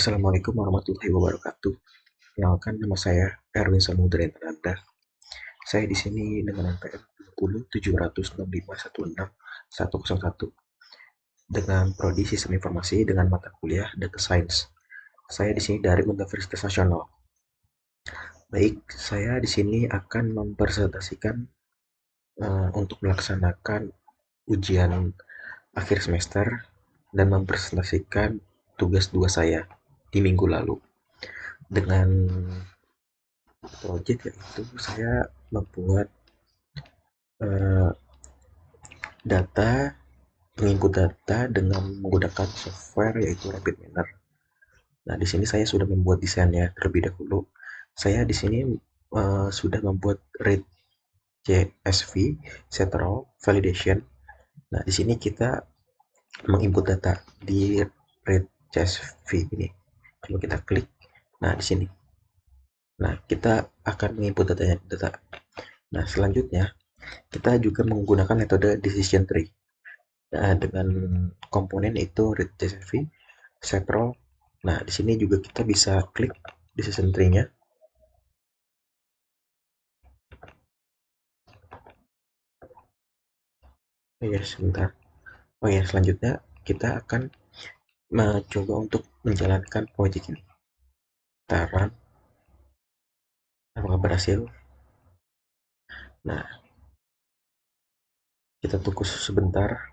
Assalamualaikum warahmatullahi wabarakatuh. Kenalkan nama saya Erwin Samudra Indrananda. Saya di sini dengan NPM 20 765 16101 dengan prodi Sistem Informasi dengan mata kuliah Data Science. Saya di sini dari Universitas Nasional. Baik, saya di sini akan mempresentasikan untuk melaksanakan ujian akhir semester dan mempresentasikan tugas 2 saya di minggu lalu. Dengan project yaitu saya membuat eh, data menginput data dengan menggunakan software yaitu RapidMiner. Nah, di sini saya sudah membuat desainnya terlebih dahulu. Saya di sini sudah membuat read CSV, Central Validation. Nah, di sini kita menginput data di read CSV ini. Kalau kita klik, nah di sini. Nah, kita akan menginput data. Nah, selanjutnya kita juga menggunakan metode decision tree. Dengan komponen itu read CSV, Central. Nah, di sini juga kita bisa klik decision tree-nya. Oh ya, sebentar. Oh ya, selanjutnya kita akan mencoba untuk menjalankan project ini. Kita run, apakah berhasil? Nah, kita tunggu sebentar.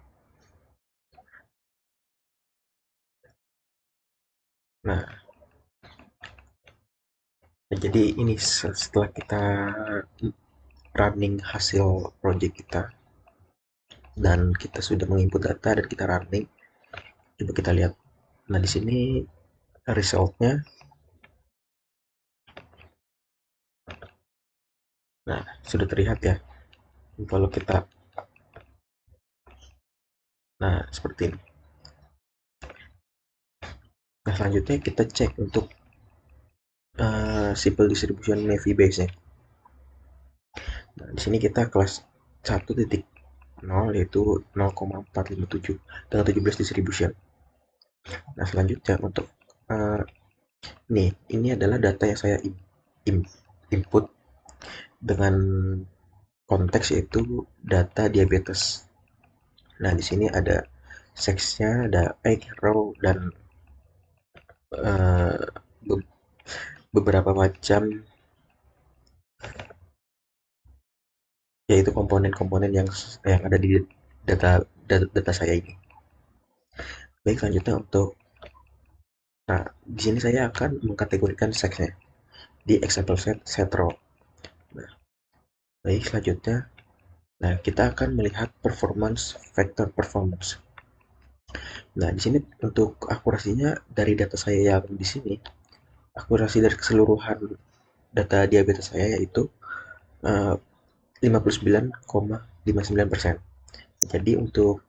Nah, jadi ini setelah kita running hasil project kita dan kita sudah menginput data dan kita running, coba kita lihat. Nah, di sini resultnya. Nah, sudah terlihat ya. Kalau kita, nah seperti ini. Nah, selanjutnya kita cek untuk simple distribution Navy Base-nya. Nah, di sini kita kelas 1.0 yaitu 0,457 dengan 17 distribution. Nah, selanjutnya untuk uh, ini adalah data yang saya input dengan konteks yaitu data diabetes. Nah, di sini ada seksnya, ada egg, row, dan uh, beberapa macam yaitu komponen-komponen yang ada di data saya ini. Baik, selanjutnya untuk nah, di sini saya akan mengkategorikan seksnya di example set row. Nah, baik, selanjutnya nah kita akan melihat performance vector performance. Nah, di sini untuk akurasinya dari data saya yang di sini, akurasi dari keseluruhan data diabetes saya yaitu 59,59%. Jadi untuk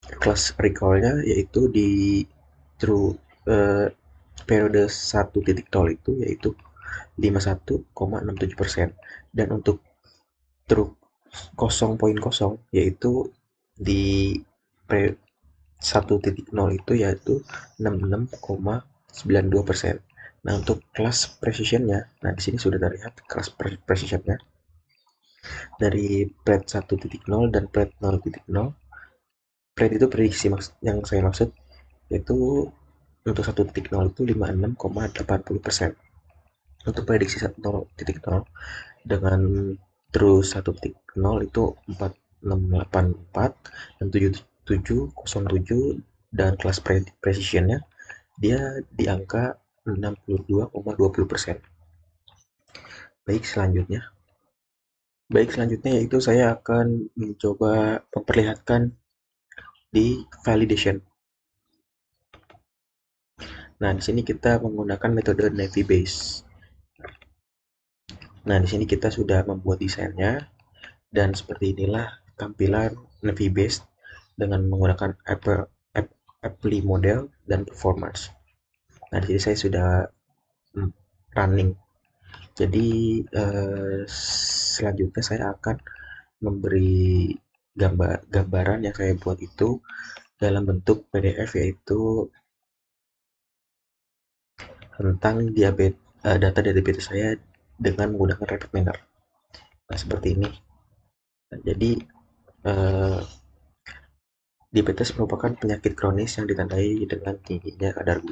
kelas recall-nya yaitu di true periode 1.0 itu yaitu 51,67%, dan untuk true 0.0 yaitu di 1.0 itu yaitu 66,92%. Nah, untuk kelas precision-nya, nah di sini sudah terlihat kelas precision-nya dari pred 1.0 dan pred 0.0. Pred itu prediksi yang saya maksud yaitu untuk 1.0 itu 56,80%. Untuk prediksi 1.0 dengan terus 1.0 itu 4684 dan 7707, dan kelas precisionnya dia di angka 62,20%. Baik, selanjutnya yaitu saya akan mencoba memperlihatkan di validation. Nah, di sini kita menggunakan metode Navy Base. Nah, di sini kita sudah membuat desainnya dan seperti inilah tampilan Navy Base dengan menggunakan apply model dan performance. Nah, di sini saya sudah running. Jadi selanjutnya saya akan memberi gambaran yang saya buat itu dalam bentuk PDF, yaitu tentang data diabetes saya dengan menggunakan rapid manner. Nah, seperti ini. Nah, jadi eh, diabetes merupakan penyakit kronis yang ditandai dengan tingginya kadar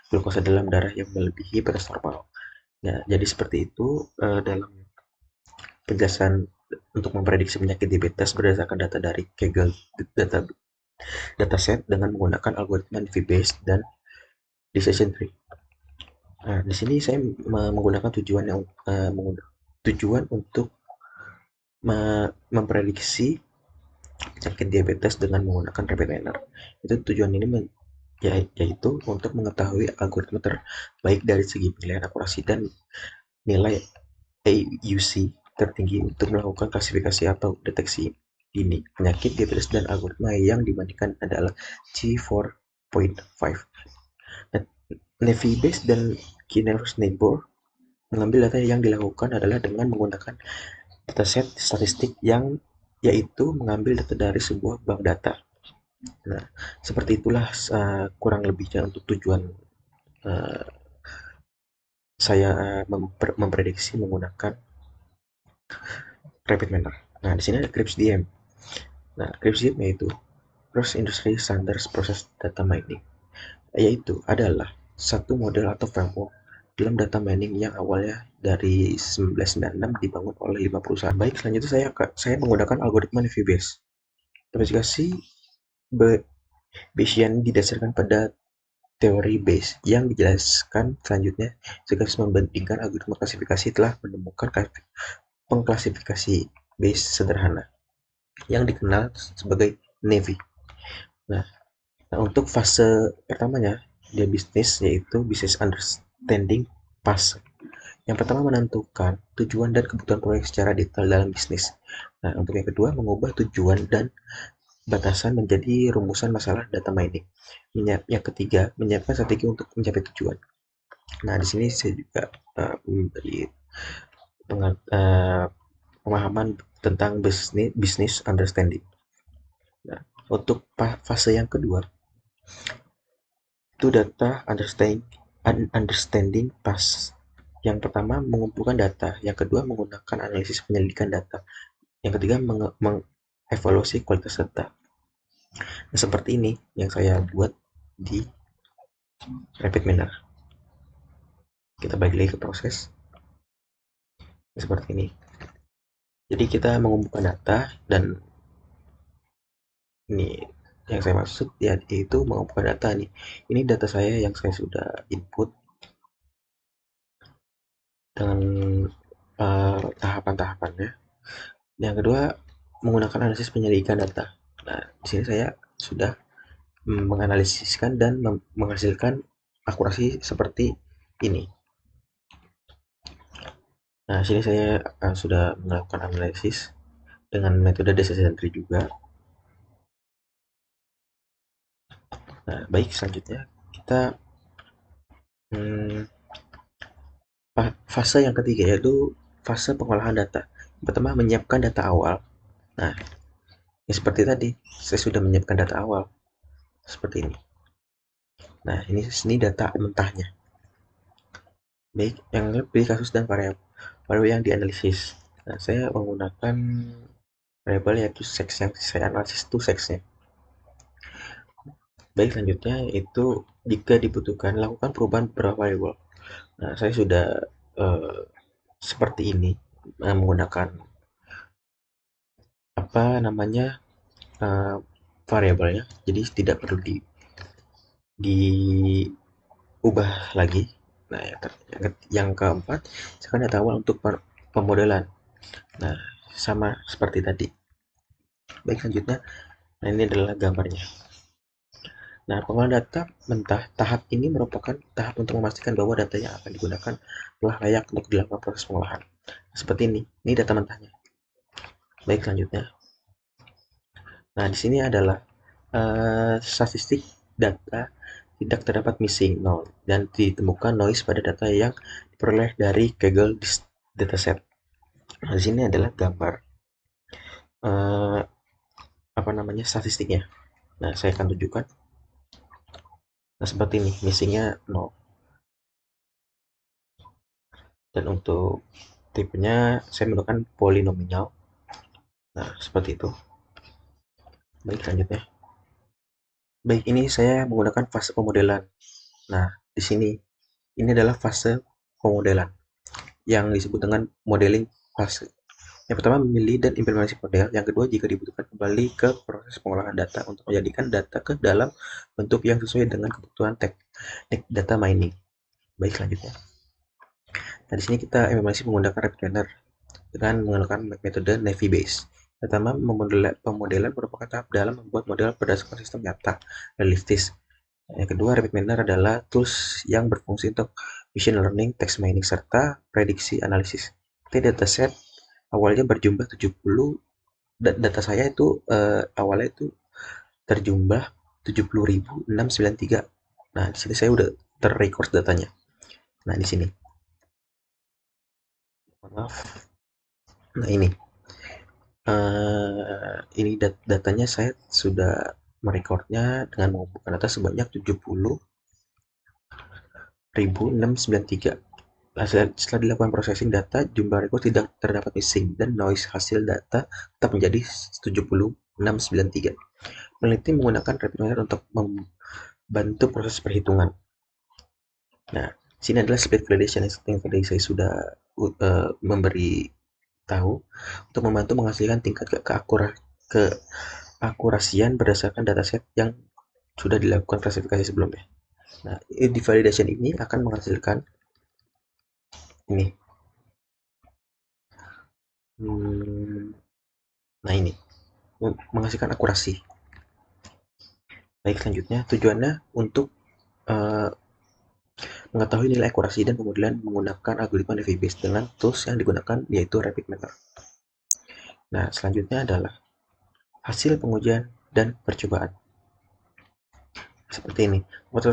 glukosa dalam darah yang melebihi batas normal. Ya, jadi seperti itu dalam penjelasan untuk memprediksi penyakit diabetes berdasarkan data dari Kaggle data dataset dengan menggunakan algoritma Naive-Bayes dan decision tree. Nah, di sini saya menggunakan tujuan untuk memprediksi penyakit diabetes dengan menggunakan rapid manner. Itu tujuan ini yaitu untuk mengetahui algoritma terbaik dari segi pilihan akurasi dan nilai AUC tertinggi untuk melakukan klasifikasi atau deteksi dini penyakit diabetes, dan algoritma yang dibandingkan adalah G4.5. Naive-Bayes dan Kinnear-Neighbor mengambil data yang dilakukan adalah dengan menggunakan dataset statistik yang yaitu mengambil data dari sebuah bank data. Nah, seperti itulah kurang lebihnya untuk tujuan uh, saya memprediksi menggunakan rapid manner. Nah, di sini ada CRISP-DM. Nah, CRISP-DM yaitu Cross Industry Standards Process Data Mining, yaitu adalah satu model atau framework dalam data mining yang awalnya dari 1996 dibangun oleh 5 perusahaan. Baik, selanjutnya saya menggunakan algoritma Naive-Bayes. Klasifikasi Bayesian didasarkan pada teori Bayes yang dijelaskan selanjutnya. Sekaligus membandingkan algoritma klasifikasi telah menemukan pengklasifikasi Bayes sederhana yang dikenal sebagai Naive. Nah, untuk fase pertamanya dia bisnis, yaitu business understanding phase. Yang pertama, menentukan tujuan dan kebutuhan proyek secara detail dalam bisnis. Nah, untuk yang kedua, mengubah tujuan dan batasan menjadi rumusan masalah data mining. Yang ketiga, menyiapkan strategi untuk mencapai tujuan. Nah, di sini saya juga memberi pemahaman tentang business understanding. Nah, untuk fase yang kedua, itu data understanding phase. Yang pertama, mengumpulkan data. Yang kedua, menggunakan analisis penyelidikan data. Yang ketiga, mengevaluasi kualitas data. Nah, seperti ini yang saya buat di rapid manner. Kita balik lagi ke proses. Seperti ini. Jadi kita mengumpulkan data, dan ini yang saya maksud ya, itu mengumpulkan data nih. Ini data saya yang saya sudah input dengan tahapan-tahapannya. Yang kedua, menggunakan analisis penyelidikan data. Nah, di sini saya sudah menganalisiskan dan menghasilkan akurasi seperti ini. Nah, sini saya sudah melakukan analisis dengan metode decision tree juga. Nah, baik, selanjutnya kita fase yang ketiga, yaitu fase pengolahan data. Yang pertama, menyiapkan data awal. Nah, ya seperti tadi, saya sudah menyiapkan data awal seperti ini. Nah, ini data mentahnya. Baik, yang lebih kasus dan variabel yang dianalisis. Nah, saya menggunakan variabel yaitu seks, yang saya analisis itu seksnya. Baik, selanjutnya itu jika dibutuhkan lakukan perubahan beberapa variabel. Nah, saya sudah seperti ini menggunakan apa namanya variabelnya, jadi tidak perlu diubah lagi. Nah, yang keempat, misalkan data awal untuk pemodelan. Nah, sama seperti tadi. Baik, selanjutnya, nah ini adalah gambarnya. Nah, pengolahan data mentah tahap ini merupakan tahap untuk memastikan bahwa data yang akan digunakan telah layak untuk dilakukan proses pengolahan. Seperti ini data mentahnya. Baik, selanjutnya. Nah, di sini adalah statistik data tidak terdapat missing nol dan ditemukan noise pada data yang diperoleh dari Kaggle dataset. Nah, di sini adalah gambar apa namanya statistiknya. Nah, saya akan tunjukkan. Nah, seperti ini, missingnya 0. Dan untuk tipenya saya menggunakan polinomial. Nah, seperti itu. Baik, selanjutnya. Baik, ini saya menggunakan fase pemodelan. Nah, di sini ini adalah fase pemodelan yang disebut dengan modeling fase. Yang pertama, memilih dan implementasi model. Yang kedua, jika dibutuhkan, kembali ke proses pengolahan data untuk menjadikan data ke dalam bentuk yang sesuai dengan kebutuhan teknik data mining. Baik, selanjutnya. Nah, di sini kita implementasi menggunakan Rapid Planner dengan menggunakan metode Navy Base. Pertama, pemodelan merupakan tahap dalam membuat model berdasarkan sistem nyata, realistis. Yang kedua, Rapid Miner adalah tools yang berfungsi untuk machine learning, text mining, serta prediksi analisis. Jadi dataset awalnya berjumlah 70, data saya itu awalnya itu terjumlah 70.693. Nah, di sini saya udah terrecord datanya. Nah, di sini. Maaf. Nah, ini datanya saya sudah merekornya dengan mengumpulkan data sebanyak 70.693. Setelah dilakukan processing data, jumlah rekor tidak terdapat missing dan noise hasil data tetap menjadi 70.693. Peneliti menggunakan rapid miner untuk membantu proses perhitungan. Nah, sini adalah split validation yang tadi saya sudah memberi tahu untuk membantu menghasilkan tingkat keakurasian berdasarkan dataset yang sudah dilakukan klasifikasi sebelumnya. Nah, di validation ini akan menghasilkan ini. Nah, ini menghasilkan akurasi. Baik, selanjutnya tujuannya untuk mengetahui nilai akurasi dan kemudian menggunakan algoritma Navy Base dengan tools yang digunakan yaitu Rapid Miner. Nah, selanjutnya adalah hasil pengujian dan percobaan. Seperti ini. Motor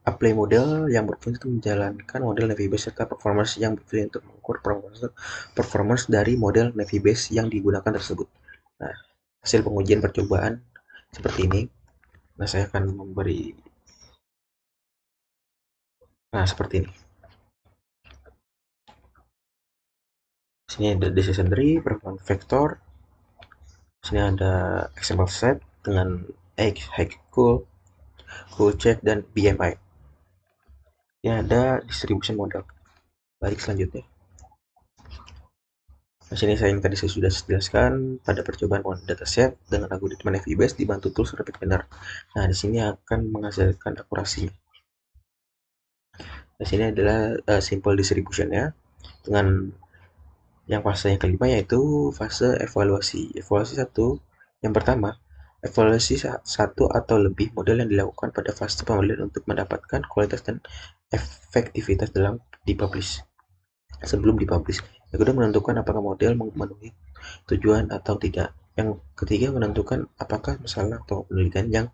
apply model yang berfungsi untuk menjalankan model Navy Base serta performance yang berfungsi untuk mengukur performance dari model Navy Base yang digunakan tersebut. Nah, hasil pengujian percobaan seperti ini. Nah, saya akan memberi. Nah, seperti ini. Sini ada decision tree, performance vector. Sini ada example set dengan high cool check dan BMI. Ini ada distribution model. Balik selanjutnya. Nah, sini saya yang tadi saya sudah jelaskan pada percobaan penggunaan dataset dengan algoritma Navy Base dibantu tools Rapid Miner. Nah, di sini akan menghasilkan akurasinya. Di sini adalah simple distribution ya, dengan yang fase yang kelima yaitu fase evaluasi. Evaluasi satu, yang pertama, evaluasi satu atau lebih model yang dilakukan pada fase pemodelan untuk mendapatkan kualitas dan efektivitas dalam dipublish. Sebelum dipublish. Yang kedua, menentukan apakah model memenuhi tujuan atau tidak. Yang ketiga, menentukan apakah masalah atau penelitian yang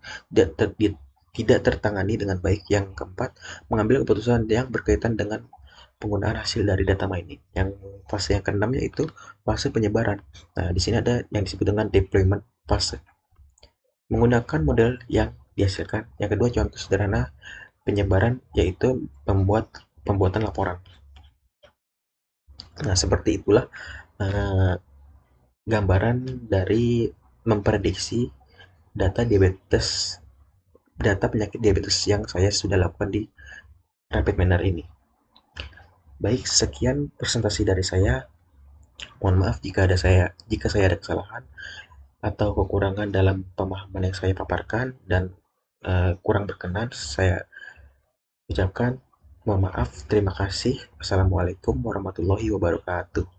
tidak tertangani dengan baik. Yang keempat, mengambil keputusan yang berkaitan dengan penggunaan hasil dari data mining. Yang fase yang keenam yaitu fase penyebaran. Nah, di sini ada yang disebut dengan deployment fase. Menggunakan model yang dihasilkan. Yang kedua, contoh sederhana penyebaran yaitu pembuatan laporan. Nah, seperti itulah gambaran dari memprediksi data penyakit diabetes yang saya sudah lakukan di Rapid Miner ini. Baik, sekian presentasi dari saya. Mohon maaf jika saya ada kesalahan atau kekurangan dalam pemahaman yang saya paparkan dan kurang berkenan, saya ucapkan mohon maaf. Terima kasih. Wassalamualaikum warahmatullahi wabarakatuh.